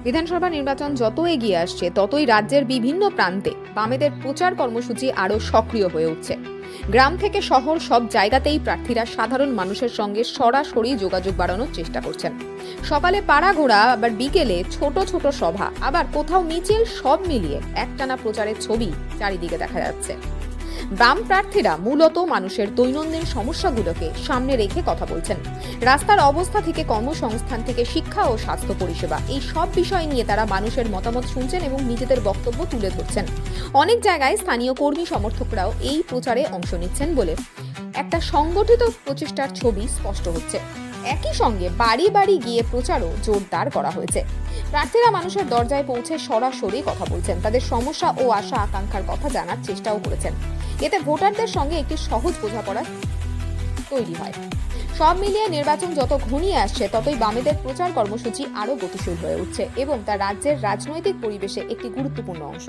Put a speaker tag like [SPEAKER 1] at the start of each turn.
[SPEAKER 1] বিধানসভা নির্বাচন যত এগিয়ে আসছে ততই রাজ্যের বিভিন্ন প্রান্তে বামেদের প্রচার কর্মসূচি আরও সক্রিয় হয়ে উঠছে। গ্রাম থেকে শহর সব জায়গাতেই প্রার্থীরা সাধারণ মানুষের সঙ্গে সরাসরি যোগাযোগ বাড়ানোর চেষ্টা করছেন। সকালে পাড়া ঘোরা, আবার বিকেলে ছোট ছোট সভা, আবার কোথাও মিছিল, সব মিলিয়ে একটানা প্রচারের ছবি চারিদিকে দেখা যাচ্ছে। বাম প্রার্থীরা মূলত মানুষের দৈনন্দিন সমস্যাগুলোকে সামনে রেখে কথা বলছেন। রাস্তার অবস্থা থেকে কর্মসংস্থান থেকে শিক্ষা ও স্বাস্থ্য পরিষেবা, এই সব বিষয় নিয়ে তারা মানুষের মতামত শুনছেন এবং নিজেদের বক্তব্য তুলে ধরছেন। অনেক জায়গায় স্থানীয় কর্মী সমর্থকরাও এই প্রচারে অংশ নিচ্ছেন বলে একটা সংগঠিত প্রচেষ্টার ছবি স্পষ্ট হচ্ছে। একই সঙ্গে বাড়ি বাড়ি গিয়ে প্রচারও জোরদার করা হয়েছে। প্রার্থীরা মানুষের দরজায় পৌঁছে সরাসরি কথা বলছেন, তাদের সমস্যা ও আশা আকাঙ্ক্ষার কথা জানার চেষ্টাও করেছেন। এতে ভোটারদের সঙ্গে একটি সহজ বোঝাপড়া তৈরি হয়। সব মিলিয়ে নির্বাচন যত ঘনিয়ে আসছে ততই বামেদের প্রচার কর্মসূচি আরও গতিশীল হয়ে উঠছে এবং তা রাজ্যের রাজনৈতিক পরিবেশে একটি গুরুত্বপূর্ণ অংশ।